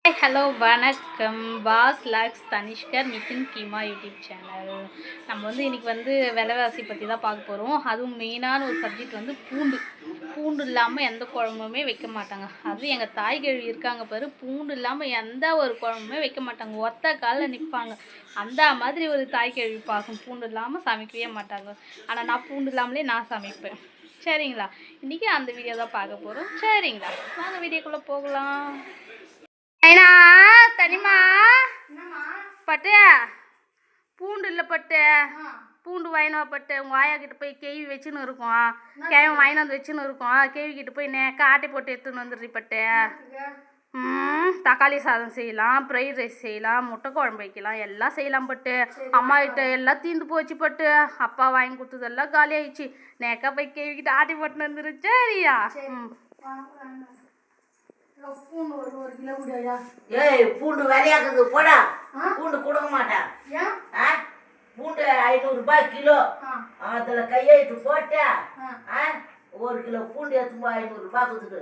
Hello வணக்கம். பாஸ் லாக்ஸ் தனிஷ்கர் நிதின் கீமா யூடியூப் சேனல். நம்ம இன்றைக்கி விலைவாசி பற்றி தான் பார்க்க போகிறோம். அதுவும் மெயினான ஒரு சப்ஜெக்ட் பூண்டு இல்லாமல் எந்த குழம்புமே வைக்க மாட்டாங்க. அதுவும் எங்கள் தாய் கிழவி இருக்காங்க பாரு, பூண்டு இல்லாமல் எந்த ஒரு குழம்புமே வைக்க மாட்டாங்க. ஒத்த காலில் நிற்பாங்க. அந்த மாதிரி ஒரு தாய் கிழவி பார்க்கும். பூண்டு இல்லாமல் சமைக்கவே மாட்டாங்க. ஆனால் நான் பூண்டு இல்லாமலே நான் சமைப்பேன். சரிங்களா? இன்றைக்கி அந்த வீடியோ தான் பார்க்க போகிறோம். சரிங்களா, வாங்க வீடியோக்குள்ளே போகலாம். ஐனா தனிமா பட்டு பூண்டு இல்லை பட்டு பூண்டு வாங்கினா பட்டு உங்கள் ஆயா கிட்ட போய் கேவி வச்சுன்னு இருக்கோம். கேவி வாங்கிட்டு வந்து வச்சுன்னு இருக்கோம். கேவி கிட்ட போய் ஆட்டை போட்டு எடுத்துன்னு வந்துடுறி பட்டு. தக்காளி சாதம் செய்யலாம், ஃப்ரைட் ரைஸ் செய்யலாம், முட்டை குழம்பு வைக்கலாம், எல்லாம் செய்யலாம் பட்டு. அம்மா கிட்ட எல்லாம் தீர்ந்து போச்சு பட்டு. அப்பா வாங்கி கொடுத்ததெல்லாம் காலி ஆயிடுச்சு. நேக்கா போய் கேவி கிட்ட ஆட்டை போட்டுன்னு வந்துரு. சரியா? பூண்டு விலையாக்குது போடா. பூண்டு கொடுக்க மாட்டேன். பூண்டு 500 ரூபாய் கிலோ. அதுல கையெழுத்து போட்ட 1 கிலோ பூண்டு எடுத்து 500 ரூபாய் கொடுத்துட்டு.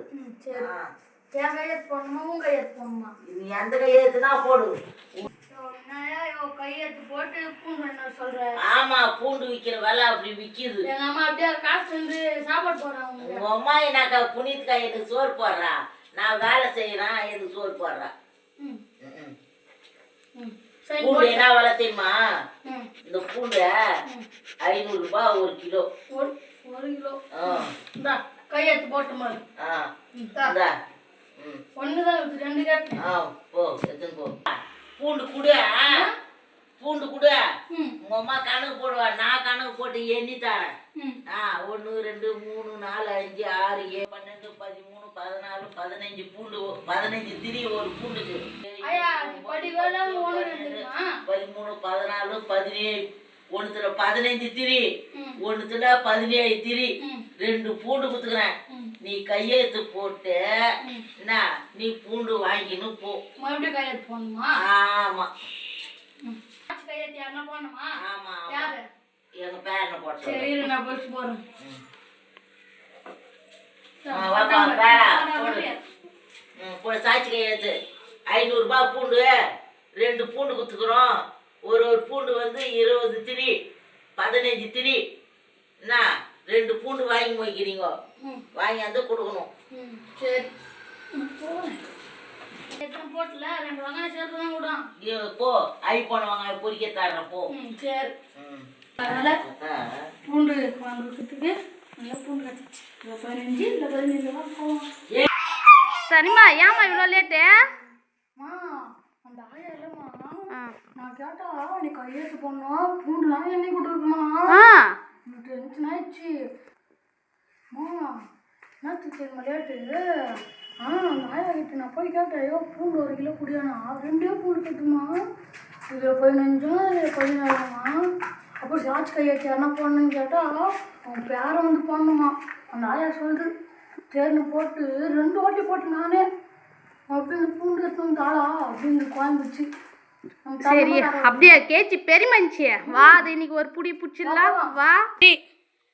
நீ எந்த கையெழுத்துனா போடு. ஆமா, பூண்டு விக்கிற விலை அப்படி விக்குது. எங்க அம்மா அப்படியே காசு வந்து சாப்பாடு போடுறாங்க. உங்க அம்மா என்னக்கா புனித்கா எனக்கு சோறு போடுறா, நான் வேலை செய்யறேன், எனக்கு சோறு போடுறா. பூண்டு என்ன விலை தெரியுமா? இந்த பூண்டு 500 ரூபாய் 1 கிலோ. 1 கிலோ கையெழுத்து போட்ட மாதிரி. பூண்டு குடு, பூண்டு குடு. உங்க அம்மா கணக்கு போடுவா, நான் கணக்கு போட்டு எண்ணி தரேன். 1 2 3 4 5 6 7 12 13 14 15 பூண்டு. 15 திரி ஒரு பூண்டுக்கு. 13 14 17 ஒன்றுல 15 திரி, ஒன்றுல 17 திரி. 2 பூண்டு குத்துக்கிறேன். நீ கையெழுத்து போட்டு என்ன, நீ பூண்டு வாங்கின்னு போ. மறுபடியும் கையெழுத்து போடணுமா? ஆமா. கையெழுத்து யாருன்னா போடணுமா? ஆமா. யாரு? எங்க பேரனை போட்டு. சரி, நான் போட்டு போறேன். சாட்சி கையெழுத்து. 500 ரூபாய் பூண்டு, 2 பூண்டு குத்துக்கிறோம். ஒரு பூண்டு 20 திரி, 15 திரி. என்ன, 2 பூண்டு வாங்கி வைக்கிறீங்க, வாங்கி வந்து கொடுக்கணும். சரி போட்டுல 2 வெங்காயம் சேர்த்து தான் விடும். போ, போன வெங்காயம் பொறிக்க தரேன் போ. சரி. அதனால பூண்டு வாங்குறதுக்கு நல்லா பூண்டு கட்டிச்சு. 15 இல்லை 17 ரூபா போகும். சரிம்மா, ஏம்மா இவ்வளோ லேட்டு? அந்த ஆயா இல்லைம்மா, நான் கேட்டா நீ கையெழுத்து போடணும், பூண்டுலாம் எண்ணெய் கொடுக்குமா? எனக்கு டென்ஷன் ஆயிடுச்சு. என்னத்துக்கு தெரியுமா லேட்டு? அந்த ஆயா கிட்ட நான் போய் கேட்டேன், ஐயோ பூண்டு 1 கிலோ குடியானா? 2 பூண்டு கட்டுமா? இதில் 15 இதில் 17மா? அப்போ சாட்சி கையெழுத்து யாருன்னா போடணுன்னு கேட்டால் அவன் பேரை போடணுமா? அந்த ஆயா சொல்லுது. சரின்னு போட்டு 2 வாட்டி போட்டு நானே அப்படின்னு பூண்டு எடுத்து வந்து ஆளா அப்படின்னு குழம்புச்சு. சரி, அப்படியே கேச்சி பெருமஞ்சி வா, அது இன்னைக்கு ஒரு புடி பிடிச்சிடலாம் வா.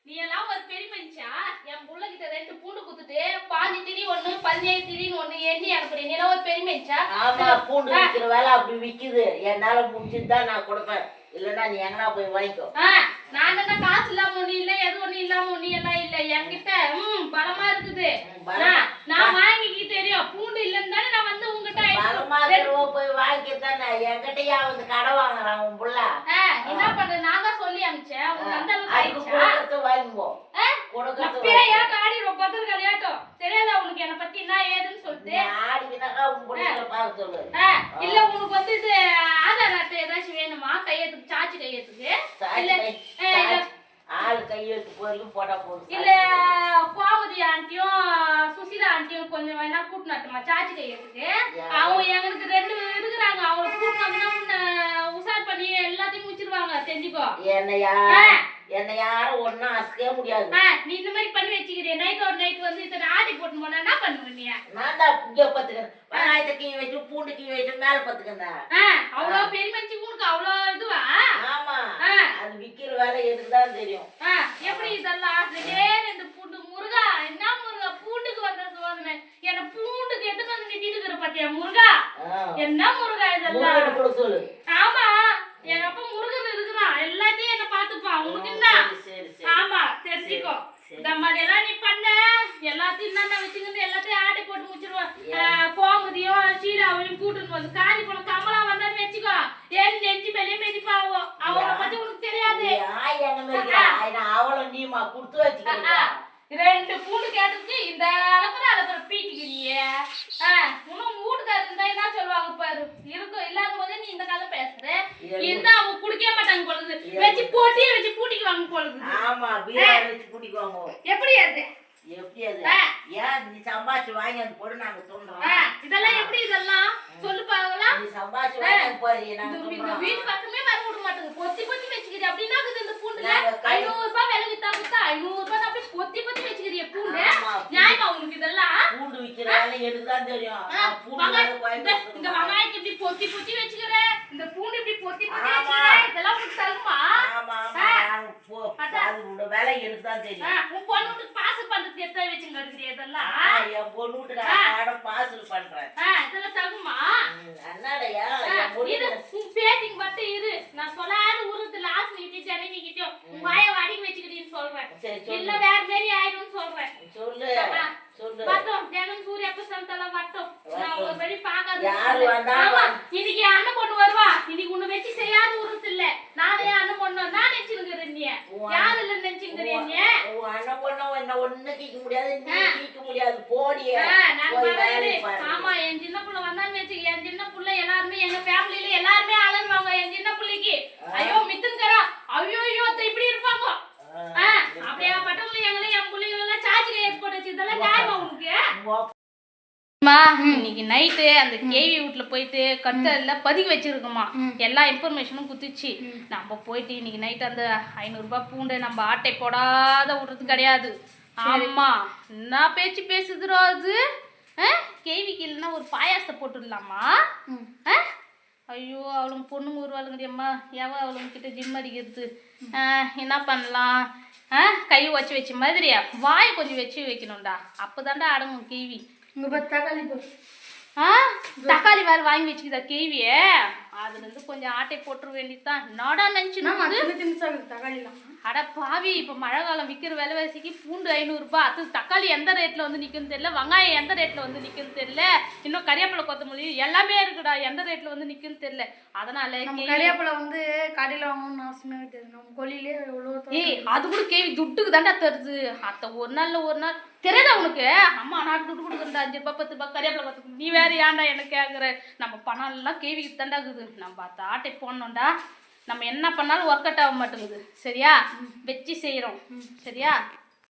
நீ எல்லாம் ஒரு பெருமஞ்சா? என் புள்ள கிட்ட 2 பூண்டு குத்துட்டு 15 திரி 1 17 திரின்னு 1 எண்ணி அனுப்புறேன். நீ எல்லாம் ஒரு பெருமஞ்சா? ஆமா, பூண்டு விற்கிற வேலை அப்படி விக்குது. என்னால முடிச்சுட்டு தான் நான் கொடுப்பேன். இல்லன்னா நீ எங்கனா போய் வாங்கிக்கோ. நான் என்ன காசு இல்லாம ஒண்ணு இல்ல, எது ஒண்ணு இல்லாம ஒண்ணு எல்லாம் இல்ல என்கிட்ட. பலமா இருக்குது. நான் வாங்கிக்கு தெரியும். பூண்டு இல்லன்னு தானே நான் உங்ககிட்ட பலமா போய் வாங்கித்தானே. என்கிட்டயா கடை வாங்குறான் உன் புள்ள. என்ன பண்றது? நான் தான் சொல்லி அனுப்பிச்சேன். உங்க அந்த அளவுக்கு வாங்கிப்போ. தெரியாதா உனக்கு என்ன பத்தி என்ன ஏதுன்னு சொல்லிட்டு? இல்ல உனக்கு இது ஆதார் அட்டை ஏதாச்சும் வேணுமா? கையெழுத்துக்கு, சாட்சி கையெழுத்துக்கு. ஆளு கையெழுத்து போறீங்க போட்டா போதும். இல்ல கோமதி ஆண்டியும் சுசிலா ஆண்டியும் கொஞ்சம் வேணா கூட்டு நட்டுமா சாட்சி கையெழுத்துக்கு? அவங்க எங்களுக்கு 2 இருக்கிறாங்க. அவங்க கூட்டினா உசார் பண்ணி எல்லாத்தையும் முடிச்சிருவாங்க. தெரிஞ்சுக்கோ. என்ன யாரும் ஒன்னும் அசைக்க முடியாது. நீ இந்த மாதிரி பண்ணி வச்சுக்கிறீ. நைட் இத்தனை ஆட்டை போட்டு போனா என்ன பண்ணுவ நீ? நான் தான் இங்க பத்துக்கிறேன். வெங்காயத்தை கீ வச்சு பூண்டு கீ வச்சு மேல பத்துக்கிறேன். அவ்வளோ பெரிய மனுச்சு உனக்கு அவ்வளோ இதுவா? ஆமா, அது விக்கிற வேலை எதுக்குதான் தெரியும். எப்படி இதெல்லாம் 2 பூண்டு முருகா? என்ன முருகா பூண்டுக்கு வந்த சோதனை என்ன பூண்டுக்கு எடுத்து வந்து நிதிட்டு இருக்கிற பாத்தியா முருகா என்ன முருகா இதெல்லாம் முருகனை கூட சொல்லு. ஆமா எங்க அப்பா முருகன் இருக்கிறான் எல்லாத்தையும் என்ன பாத்துப்பான் உனக்கு என்ன சரி சரி ஆமா தெரிஞ்சுக்கோ இந்த மாதிரி எல்லாம் நீ பண்ண எல்லாத்தையும் தான் வச்சுக்கிட்டு எல்லாத்தையும் ஆடை போட்டு முடிச்சிருவான் கோமதியும் சீலாவையும் கூட்டுன்னு வந்து காஞ்சி போன கமலா வந்தான்னு வச்சுக்கோ ஏன் நெஞ்சு மேலேயே மெதிப்பாவோ அவளை பத்தி உனக்கு தெரியாது ஆய் என்ன மாதிரி அவளை நீமா குடுத்து வச்சுக்கிறீங்க. 2 பூண்டு கேட்டதுக்கு இந்த அளவுக்கு பீட்டிக்கிறியே இன்னும் வீட்டுக்காரர் இருந்தா என்ன சொல்லுவாங்க பாரு இருக்கும் இல்லாத போதே நீ இந்த கதை பேசுற இருந்தா அவங்க குடிக்க மாட்டாங்க பொழுது வச்சு போட்டியே வச்சு பூட்டிக்குவாங்க பொழுது. ஆமா பீரா வச்சு பூட்டிக்குவாங்க. எப்படி அது எப்படி அது ஏன் நீ சம்பாதிச்சு வாங்கி வந்து போடு நாங்க சொல்றோம். இதெல்லாம் எப்படி இதெல்லாம் சொல்லு பாக்கலாம். நீ சம்பாதிச்சு வாங்கி வந்து போறீங்க நாங்க இந்த வீட்டு பக்கமே வர விட மாட்டேங்குது பொத்தி பொத்தி வச்சுக்கிறீ அப்படின்னா இந்த பூண்டுல 500 ரூபாய் விலை வித்தா கொடுத்தா 500 ரூபாய் அப்படியே பொத்தி பொத்தி வச்சுக்கிறீ பூண்டு நியாயமா உங்களுக்கு இதெல்லாம் பூண்டு விக்கிற வேலை எனக்கு தான் தெரியும். இந்த வெங்காயத்தை இப்படி பொத்தி பொத்தி வச்சுக்கிற இந்த பூண்டு இப்படி பொத்தி பொத்தி வச்சுக்கிற இதெல்லாம் உங்களுக்கு தருமா? ஆமா ஆமா அது உங்க வேலை எனக்கு தான் தெரியும். உன் பொண்ணுக்கு பாசல் பண்றது எத்த வச்சுங்க இருக்கிறீ இதெல்லாம் என் பொண்ணு வீட்டுக்கு பாசல் பண்றேன் இதெல்லாம் தகுமா? அண்ணாடையா உன் பேட்டிங் மட்டும் இரு நான் சொல்லாத ஊருக்கு லாஸ்ட் நீட்டி ஜனனிக்கிட்டோம் உன் வாயை வாடிக்கு வச்சுக்கிட்டீன்னு சொல்றேன் இல்ல வேற மாரி ஆயிடும்னு சொல்றேன். சொல்லு சொல்லு வட்டம் ஜெகன் சூர்யா பிரசாந்தெல்லாம் வட்டம் நான் ஒரு வழி பார்க்காத யாரு வந்தாலும் இன்னைக்கு அண்ணன் பொண்ணு வருவா இன்னைக்கு உன்னை வச்சு செய்யாத உருத்து இல்ல நானே அண்ணன் பொண்ணு நான் நினைச்சுக்கிறேன் நீ யாரு இல்ல நினைச்சுக்கிறேன் நீ உன் அண்ணன் பொண்ணு என்ன ஒண்ணு கீக்க முடியாது நீ கீக்க முடியாது போடியே ஆமா என் சின்ன புள்ள வந்தான்னு வச்சு என் சின்ன புள்ள எல்லாருமே எங்க ஃபேமிலில எல்லாருமே அலறுவாங்க என் சின்ன புள்ளைக்கு ஐயோ மித்துங்கரா ஐயோ ஐயோ இப்படி இருப்பாங்க அப்படியே பட்டவங்க எங்களை என் பிள்ளைங்க எல்லாம் சார்ஜ் ஏற்பட்டு வச்சு இதெல்லாம் நியாயமா உனக்கு இன்னைக்கு நைட்டு அந்த கேவி வீட்டுல போயிட்டு கட்டல பதிவு வச்சிருக்கோமா எல்லா இன்ஃபர்மேஷனும் குத்துச்சு நம்ம போயிட்டு இன்னைக்கு நைட் அந்த 500 ரூபாய் பூண்டை நம்ம ஆட்டை போடாத விடுறது கிடையாது. ஆமா என்ன பேச்சு பேசுதுரோ அது கேவிக்கு இல்லைன்னா ஒரு பாயாசத்தை போட்டுடலாமா? ஐயோ அவளுங்க பொண்ணுங்க வருவாளுங்கடியம்மா எவ அவளுங்க கிட்ட ஜிம் அடிக்கிறது என்ன பண்ணலாம் கை வச்சு வச்ச மாதிரி வாய் கொஞ்சம் வச்சு வைக்கணும்டா அப்போதான்டா அடங்கும் கேவி. தக்காளி வேற வாங்கி வச்சுக்கிதா கேவியே அதுல இருந்து கொஞ்சம் ஆட்டை போட்டுற வேண்டியதுதான். நாடா நினைச்சு அட பாவி இப்ப மழை காலம் விற்கிற விலைவாசிக்கு பூண்டு 500 ரூபாய் அது தக்காளி எந்த ரேட்ல வந்து நிக்குன்னு தெரியல வெங்காயம் எந்த ரேட்ல வந்து நிக்குன்னு தெரியல இன்னும் கறிவேப்பிலை கொத்தமல்லி எல்லாமே இருக்குடா எந்த ரேட்ல வந்து நிக்குன்னு தெரியல. அதனால கறிவேப்பிலை வந்து கடையில வாங்கணும்னு அவசியமே தெரியும் நம்ம கொல்லிலே எவ்வளோ அது கூட கேவி துட்டுக்கு தாண்டா தருது அத்த ஒரு நாள் தெரியாதா உனக்கு அம்மா நான் துட்டு கொடுக்குறா 5 ரூபாய் 10 ரூபாய் கறிவேப்பிலை கொத்த நீ வேற ஏன்டா எனக்கு கேட்குற நம்ம பணம் எல்லாம் கேவிக்கு தாண்டாக்குது நம்ம அந்த ஆட்டை போடணும்டா நம்ம என்ன பண்ணாலும் ஒர்க் அவுட் ஆக மாட்டேங்குது சரியா வச்சு செய்கிறோம் சரியா.